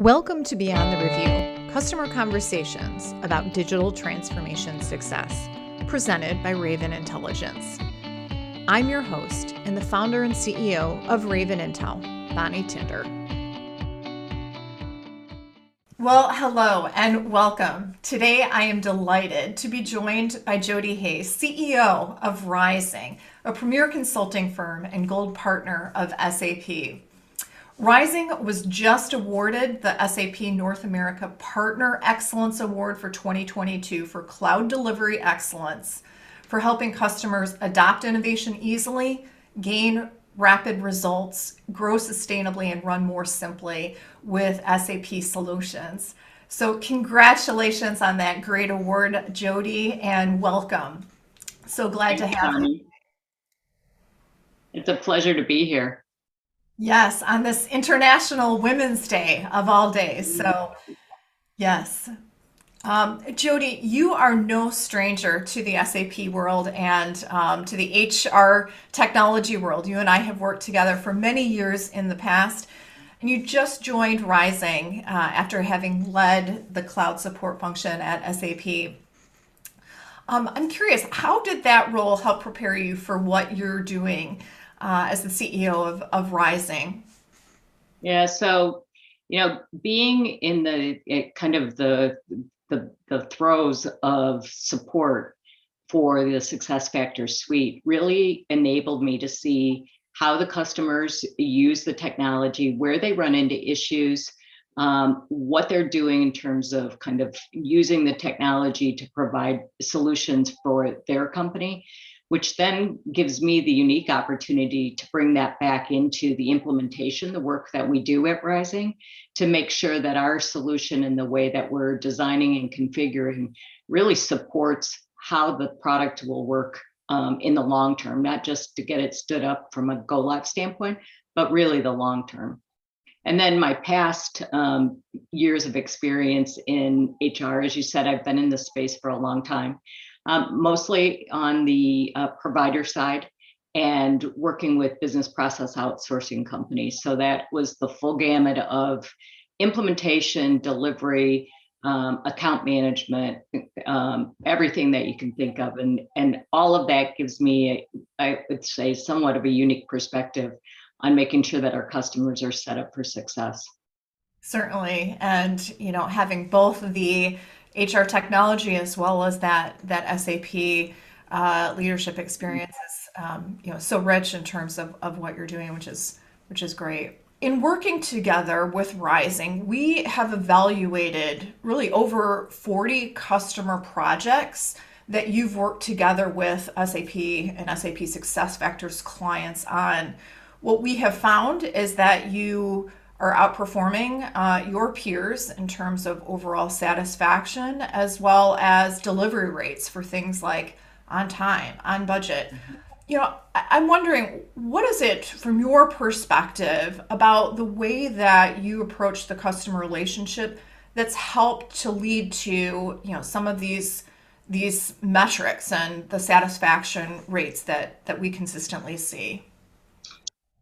Welcome to Beyond the Review, customer conversations about digital transformation success, presented by Raven Intelligence. I'm your host and the founder and CEO of Raven Intel, Bonnie Tinder. Well, hello and welcome. Today I am delighted to be joined by Jodi Hayes, CEO of Rizing, a premier consulting firm and gold partner of SAP. Rizing was just awarded the SAP North America Partner Excellence Award for 2022 for cloud delivery excellence, for helping customers adopt innovation easily, gain rapid results, grow sustainably, and run more simply with SAP solutions. So congratulations on that great award, Jodi, and welcome. So glad to have you. It's a pleasure to be here. Yes, on this International Women's Day of all days. So, yes. Jodi, you are no stranger to the SAP world and to the HR technology world. You and I have worked together for many years in the past, and you just joined Rizing after having led the cloud support function at SAP. I'm curious, how did that role help prepare you for what you're doing as the CEO of Rizing? Yeah, so being in the throes of support for the SuccessFactors suite really enabled me to see how the customers use the technology, where they run into issues, what they're doing in terms of kind of using the technology to provide solutions for their company, which then gives me the unique opportunity to bring that back into the implementation, the work that we do at Rizing, to make sure that our solution and the way that we're designing and configuring really supports how the product will work in the long term, not just to get it stood up from a go live standpoint, but really the long term. And then my past years of experience in HR, as you said, I've been in this space for a long time, mostly on the provider side and working with business process outsourcing companies. So that was the full gamut of implementation, delivery, account management, everything that you can think of. And all of that gives me, I would say, somewhat of a unique perspective on making sure that our customers are set up for success. Certainly. And, having both the HR technology as well as that SAP leadership experience is, so rich in terms of what you're doing, which is great. In working together with Rizing, we have evaluated really over 40 customer projects that you've worked together with SAP and SAP SuccessFactors clients on. What we have found is that you are outperforming your peers in terms of overall satisfaction as well as delivery rates for things like on time, on budget. I'm wondering, what is it from your perspective about the way that you approach the customer relationship that's helped to lead to, some of these metrics and the satisfaction rates that we consistently see?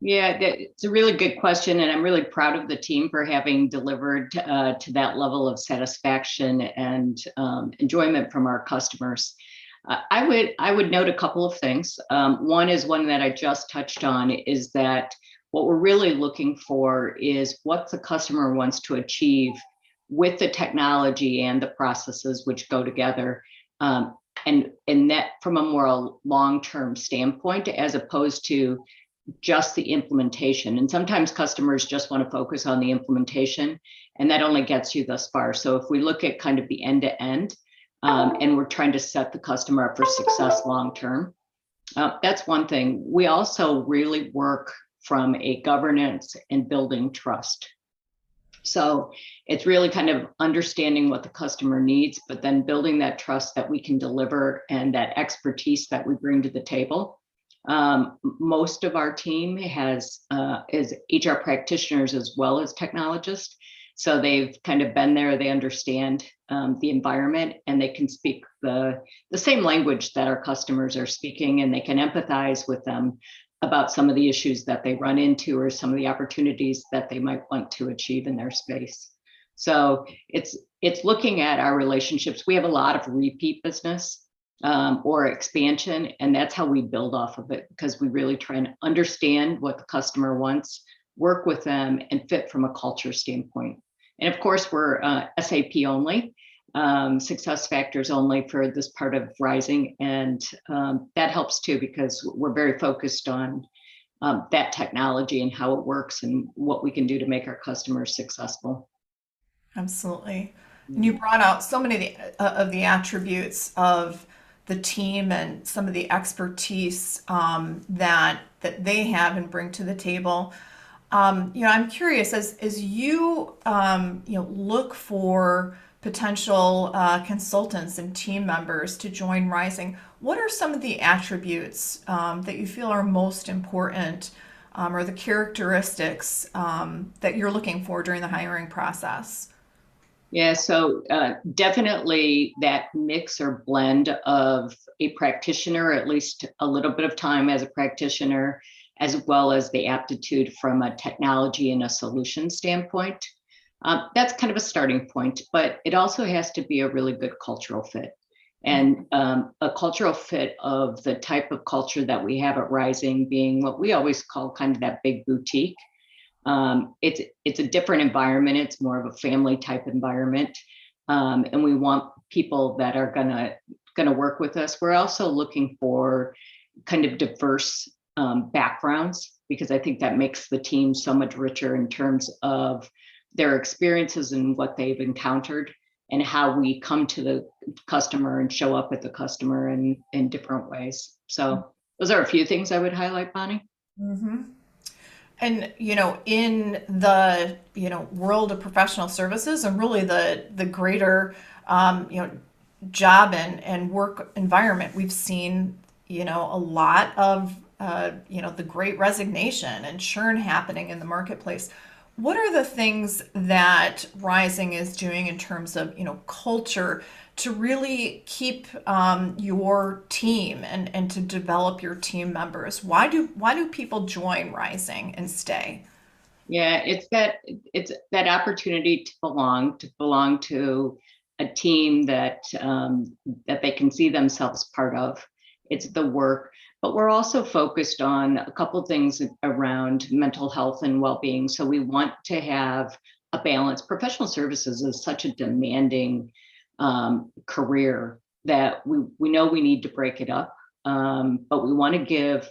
Yeah, it's a really good question, and I'm really proud of the team for having delivered to that level of satisfaction and enjoyment from our customers. I would note a couple of things. One is one that I just touched on, is that what we're really looking for is what the customer wants to achieve with the technology and the processes which go together. And that from a more long-term standpoint, as opposed to just the implementation. And sometimes customers just want to focus on the implementation, and that only gets you thus far. So if we look at kind of the end to end, and we're trying to set the customer up for success long term, that's one thing. We also really work from a governance and building trust. So it's really kind of understanding what the customer needs, but then building that trust that we can deliver and that expertise that we bring to the table. Most of our team is HR practitioners as well as technologists. So they've kind of been there, they understand the environment, and they can speak the same language that our customers are speaking, and they can empathize with them about some of the issues that they run into or some of the opportunities that they might want to achieve in their space. So it's looking at our relationships. We have a lot of repeat business or expansion, and that's how we build off of it, because we really try and understand what the customer wants, work with them, and fit from a culture standpoint. And of course, we're SAP only, success factors only for this part of Rising, and that helps too, because we're very focused on that technology and how it works and what we can do to make our customers successful. Absolutely. And Yeah. you brought out so many of the attributes of the team and some of the expertise that they have and bring to the table. I'm curious as you look for potential consultants and team members to join Rising. What are some of the attributes that you feel are most important, or the characteristics that you're looking for during the hiring process? Yeah, so definitely that mix or blend of a practitioner, at least a little bit of time as a practitioner, as well as the aptitude from a technology and a solution standpoint. That's kind of a starting point, but it also has to be a really good cultural fit. And a cultural fit of the type of culture that we have at Rising being what we always call kind of that big boutique. It's a different environment. It's more of a family type environment, and we want people that are gonna work with us. We're also looking for kind of diverse backgrounds, because I think that makes the team so much richer in terms of their experiences and what they've encountered, and how we come to the customer and show up at the customer in different ways. So those are a few things I would highlight, Bonnie. Mm-hmm. And in the world of professional services and really the greater job and work environment, we've seen a lot of the great resignation and churn happening in the marketplace. What are the things that Rising is doing in terms of culture to really keep your team and to develop your team members? Why do people join Rising and stay? Yeah, it's that opportunity to belong to a team that they can see themselves part of. It's the work, but we're also focused on a couple things around mental health and well-being. So we want to have a balance. Professional services is such a demanding career that we know we need to break it up, but we want to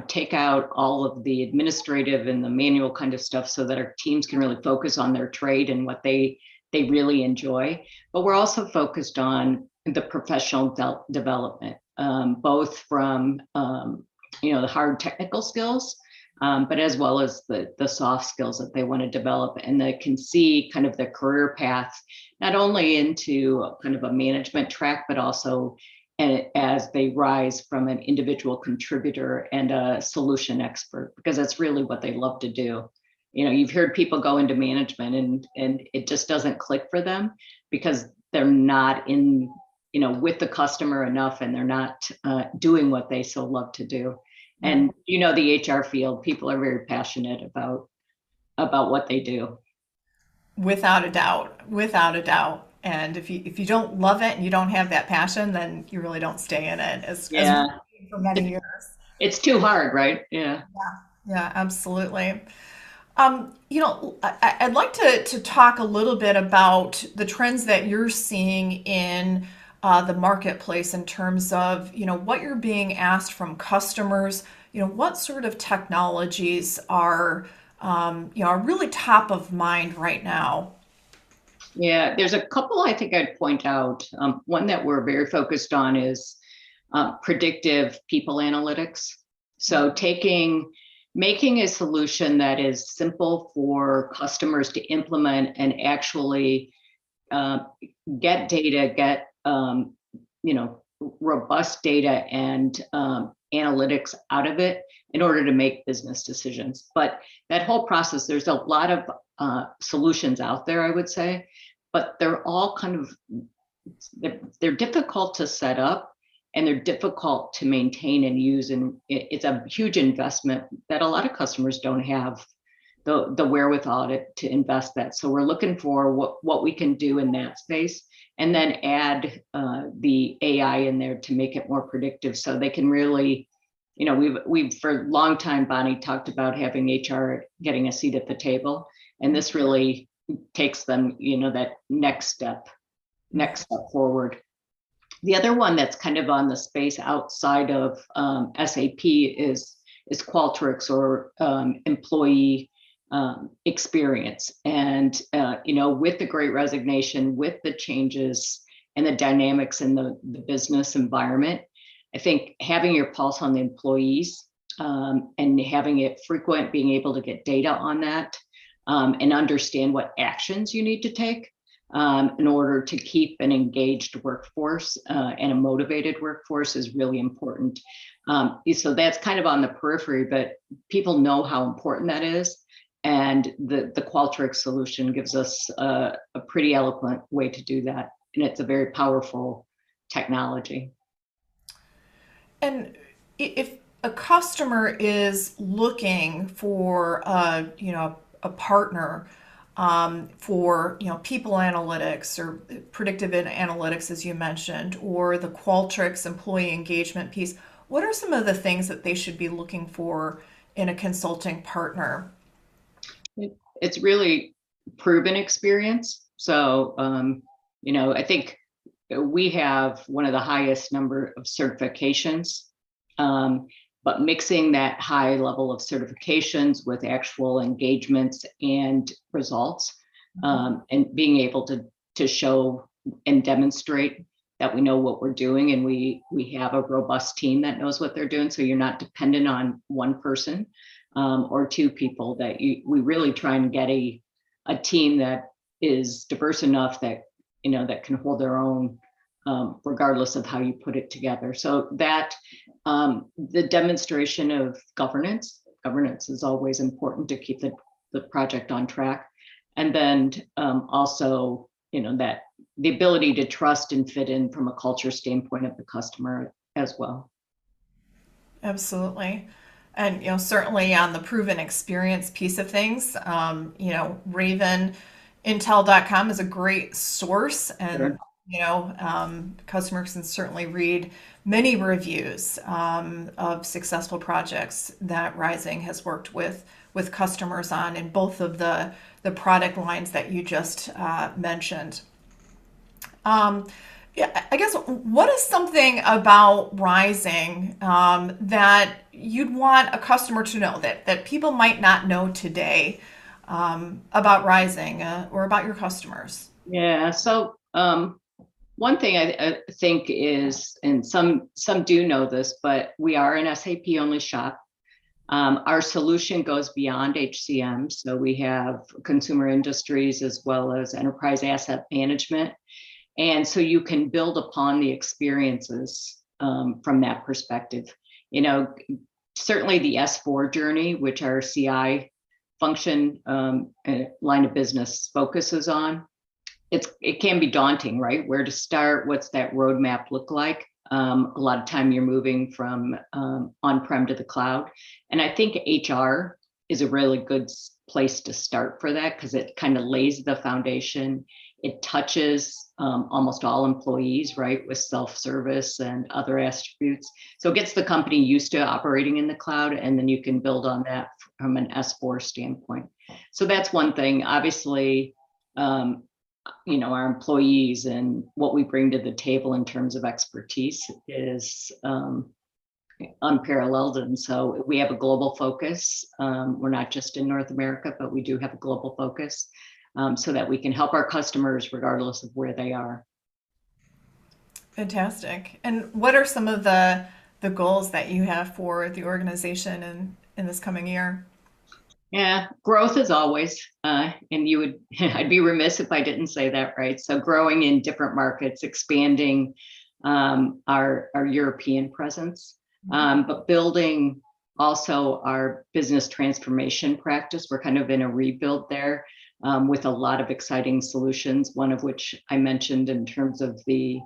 take out all of the administrative and the manual kind of stuff so that our teams can really focus on their trade and what they really enjoy. But we're also focused on the professional development, both from the hard technical skills, but as well as the soft skills that they want to develop, and they can see kind of their career path, not only into kind of a management track, but also as they rise from an individual contributor and a solution expert, because that's really what they love to do. You've heard people go into management and it just doesn't click for them because they're not in, with the customer enough, and they're not doing what they so love to do. And the HR field, people are very passionate about what they do. Without a doubt, without a doubt. And if you don't love it and you don't have that passion, then you really don't stay in it as we've Yeah, seen for many years. it's too hard, right? Yeah. Yeah, absolutely. I'd like to talk a little bit about the trends that you're seeing in the marketplace in terms of, what you're being asked from customers. What sort of technologies are really top of mind right now? Yeah, there's a couple I think I'd point out. One that we're very focused on is predictive people analytics. So making a solution that is simple for customers to implement and actually uh, get data, get robust data and analytics out of it in order to make business decisions. But that whole process, there's a lot of solutions out there, I would say, but they're all kind of they're difficult to set up, and they're difficult to maintain and use, and it's a huge investment that a lot of customers don't have the wherewithal to invest that. So we're looking for what we can do in that space, and then add the AI in there to make it more predictive, so they can really, we've for a long time, Bonnie talked about having HR getting a seat at the table, and this really takes them, that next step forward. The other one that's kind of on the space outside of SAP is Qualtrics, or employee experience. And with the Great Resignation, with the changes and the dynamics in the business environment, I think having your pulse on the employees, and having it frequent, being able to get data on that, and understand what actions you need to take in order to keep an engaged workforce and a motivated workforce is really important. So that's kind of on the periphery, but people know how important that is. And the Qualtrics solution gives us a pretty eloquent way to do that. And it's a very powerful technology. And if a customer is looking for a partner for people analytics or predictive analytics, as you mentioned, or the Qualtrics employee engagement piece, what are some of the things that they should be looking for in a consulting partner? It's really proven experience. So I think we have one of the highest number of certifications, but mixing that high level of certifications with actual engagements and results, and being able to show and demonstrate that we know what we're doing, and we have a robust team that knows what they're doing. So you're not dependent on one person or two people. We really try and get a team that is diverse enough that that can hold their own, regardless of how you put it together. So that the demonstration of governance is always important to keep the project on track. And then also, that the ability to trust and fit in from a culture standpoint of the customer as well. Absolutely. And certainly on the proven experience piece of things, Raven Intel.com is a great source, and customers can certainly read many reviews of successful projects that Rizing has worked with customers on in both of the product lines that you just mentioned. Yeah, I guess, what is something about Rising that you'd want a customer to know that people might not know today about Rising or about your customers? Yeah. So one thing I think is, and some do know this, but we are an SAP only shop. Our solution goes beyond HCM. So we have consumer industries as well as enterprise asset management. And so you can build upon the experiences from that perspective. Certainly the S4 journey, which our CI function line of business focuses on, it can be daunting, right? Where to start? What's that roadmap look like? A lot of time you're moving from on-prem to the cloud. And I think HR is a really good place to start for that, because it kind of lays the foundation. It touches almost all employees, right, with self-service and other attributes. So it gets the company used to operating in the cloud, and then you can build on that from an S4 standpoint. So that's one thing. Obviously, our employees and what we bring to the table in terms of expertise is unparalleled. And so we have a global focus. We're not just in North America, but we do have a global focus. So that we can help our customers regardless of where they are. Fantastic. And what are some of the goals that you have for the organization in this coming year? Yeah, growth is always, and I'd be remiss if I didn't say that, right? So growing in different markets, expanding our European presence, but building also our business transformation practice. We're kind of in a rebuild there. With a lot of exciting solutions, one of which I mentioned in terms of the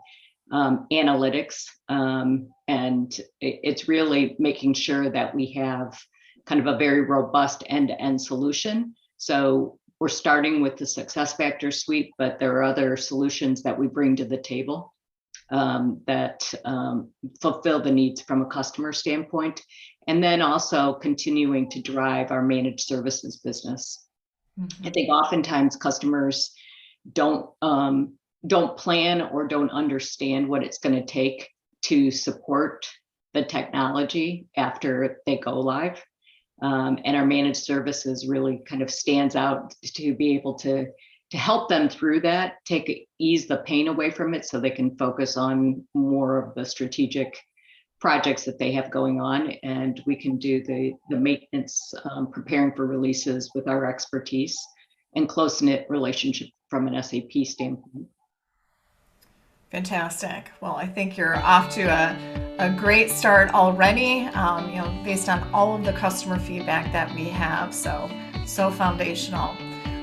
analytics. And it's really making sure that we have kind of a very robust end-to-end solution. So we're starting with the SuccessFactors suite, but there are other solutions that we bring to the table that fulfill the needs from a customer standpoint. And then also continuing to drive our managed services business. I think oftentimes customers don't plan or don't understand what it's going to take to support the technology after they go live. And our managed services really kind of stands out to be able to help them through that, ease the pain away from it so they can focus on more of the strategic projects that they have going on. And we can do the maintenance, preparing for releases with our expertise and close-knit relationship from an SAP standpoint. Fantastic. Well, I think you're off to a great start already, based on all of the customer feedback that we have. So foundational.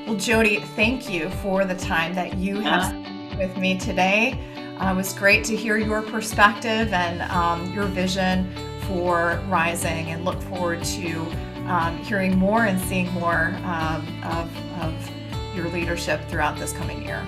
Well, Jodi, thank you for the time that you have spent with me today. It was great to hear your perspective and your vision for Rizing, and look forward to hearing more and seeing more of your leadership throughout this coming year.